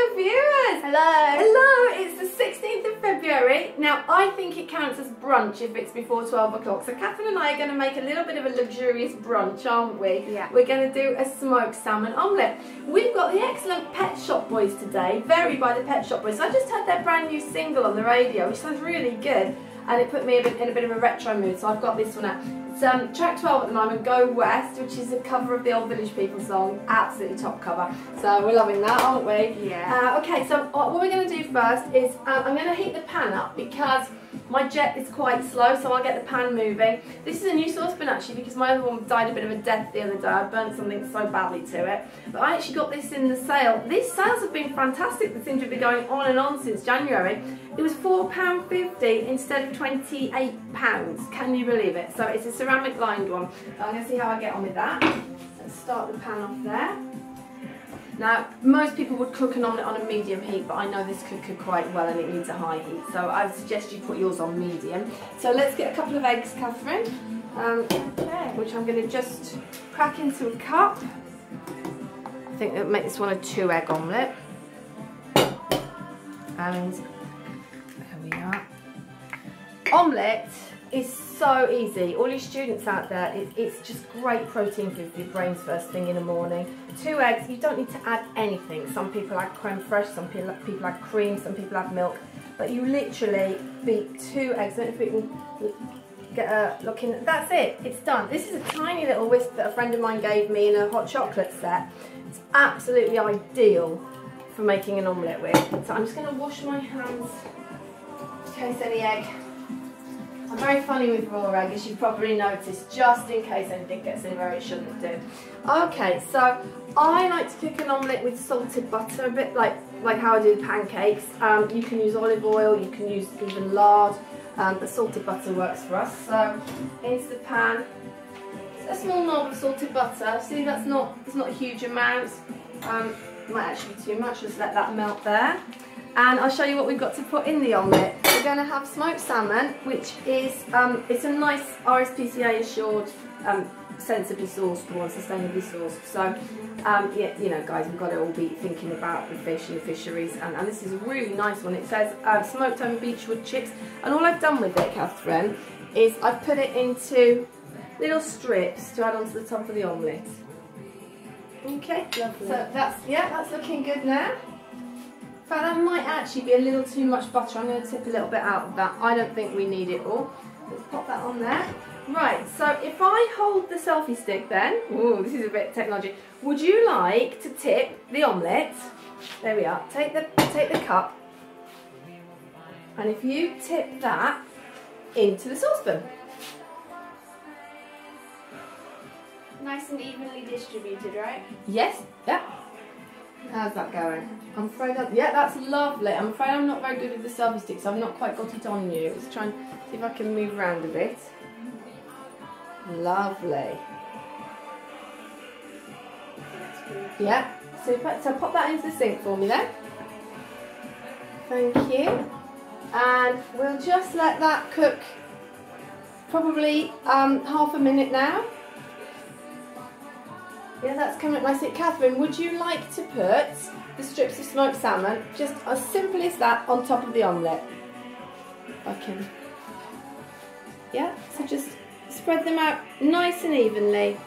Hello viewers! Hello! Hello! It's the 16th of February. Now I think it counts as brunch if it's before 12 o'clock. So Catherine and I are going to make a little bit of a luxurious brunch, aren't we? Yeah. We're going to do a smoked salmon omelette. We've got the excellent Pet Shop Boys today, Very by the Pet Shop Boys. I just heard their brand new single on the radio, which sounds really good. And it put me in a bit of a retro mood, so I've got this one out. It's track 12 at the moment, Go West, which is a cover of the Old Village People song. Absolutely top cover. So we're loving that, aren't we? Yeah. Okay, so what we're going to do first is I'm going to heat the pan up because my jet is quite slow, so I'll get the pan moving. This is a new saucepan actually because my other one died a bit of a death the other day. I burnt something so badly to it. But I actually got this in the sale. These sales have been fantastic. They seem to be going on and on since January. It was £4.50 instead of £28. Can you believe it? So it's a ceramic lined one. I'm going to see how I get on with that. Let's start the pan off there. Now, most people would cook an omelette on a medium heat, but I know this could cook quite well and it needs a high heat. So I would suggest you put yours on medium. So let's get a couple of eggs, Catherine, which I'm going to just crack into a cup. I think it'll make this one a 2-egg omelette. And there we are. Omelette is so easy. All you students out there, it's just great protein food for your brains first thing in the morning. 2 eggs, you don't need to add anything. Some people add creme fraiche, some people add cream, some people add milk. But you literally beat 2 eggs. I don't know if we can get a look in. That's it, it's done. This is a tiny little whisk that a friend of mine gave me in a hot chocolate set. It's absolutely ideal for making an omelette with. So I'm just going to wash my hands in case any egg. I'm very funny with raw egg, as you've probably noticed, just in case anything gets in where it shouldn't do. Okay, so I like to cook an omelette with salted butter, a bit like how I do pancakes. You can use olive oil, you can use even lard, but salted butter works for us. So into the pan, a small knob of salted butter. See, it's not a huge amount. Might actually be too much. Just let that melt there. And I'll show you what we've got to put in the omelette. We're going to have smoked salmon, which is it's a nice RSPCA assured, sensibly sourced one, sustainably sourced. So yeah, you know, guys, we've got to all be thinking about the fish and the fisheries. And this is a really nice one. It says smoked over beechwood chips. And all I've done with it, Catherine, is I've put it into little strips to add onto the top of the omelette. Okay, lovely. So that's looking good now. In fact, that might actually be a little too much butter. I'm going to tip a little bit out of that. I don't think we need it all. Let's pop that on there. Right, so if I hold the selfie stick then, ooh, this is a bit technology. Would you like to tip the omelette? There we are. Take the cup, and if you tip that into the saucepan. Nice and evenly distributed, right? Yes. Yeah. How's that going? I'm afraid yeah, that's lovely. I'm afraid I'm not very good with the selfie stick, so I've not quite got it on you. Let's try and see if I can move around a bit. Lovely. Yeah, super. So pop that into the sink for me then. Thank you. And we'll just let that cook probably half a minute now. Yeah, that's coming up nicely. Catherine, would you like to put the strips of smoked salmon, just as simple as that, on top of the omelette? I can. Yeah, so just spread them out nice and evenly.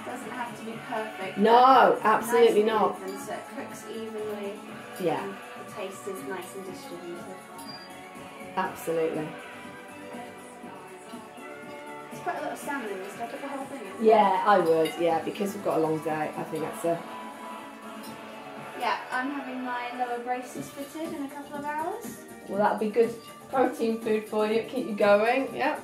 Doesn't have to be perfect. No, absolutely nice not. Even, so it cooks evenly. Yeah. And the taste is nice and distributed. Absolutely. Quite a lot of salmon in this. Can I put the whole thing in? Yeah, I would. Yeah, because we've got a long day. I think that's a. Yeah, I'm having my lower braces fitted in a couple of hours. Well, that'll be good protein food for you. Keep you going. Yeah.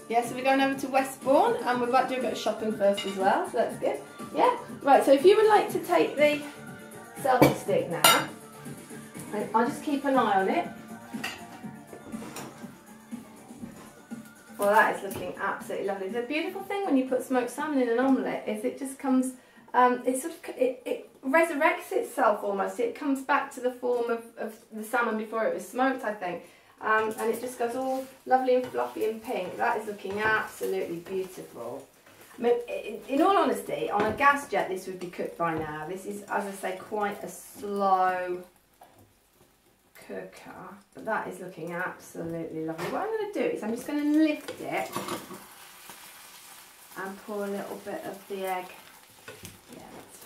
Yeah. So we're going over to Westbourne, and we're about to do a bit of shopping first as well. So that's good. Yeah. Right. So if you would like to take the selfie stick now, and I'll just keep an eye on it. Well, that is looking absolutely lovely. The beautiful thing when you put smoked salmon in an omelette is it just comes, it resurrects itself almost. It comes back to the form of the salmon before it was smoked, I think. And it just goes all lovely and fluffy and pink. That is looking absolutely beautiful. In all honesty, on a gas jet this would be cooked by now. This is, as I say, quite a slow cooker, but that is looking absolutely lovely. What I'm going to do is I'm just going to lift it and pour a little bit of the egg. Yeah, that's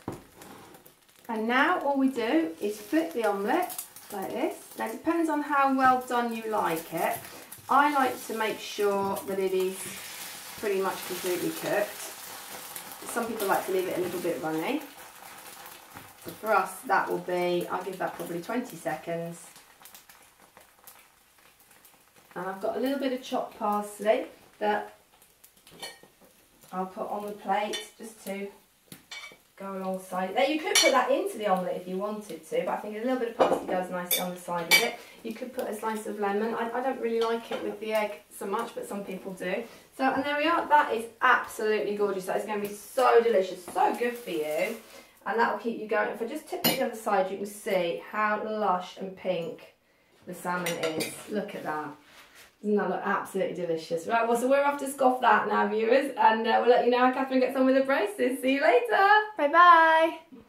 fine. And now all we do is flip the omelette like this. Now it depends on how well done you like it. I like to make sure that it is pretty much completely cooked. Some people like to leave it a little bit runny. So for us that will be, I'll give that probably 20 seconds. And I've got a little bit of chopped parsley that I'll put on the plate just to go alongside it. Now you could put that into the omelette if you wanted to, but I think a little bit of parsley goes nicely on the side of it. You could put a slice of lemon. I don't really like it with the egg so much, but some people do. So, and there we are. That is absolutely gorgeous. That is going to be so delicious, so good for you. And that will keep you going. If I just tip to the other side, you can see how lush and pink the salmon is. Look at that. Doesn't that look absolutely delicious? Right, well, so we're off to scoff that now, viewers. And we'll let you know how Catherine gets on with her braces. See you later. Bye-bye.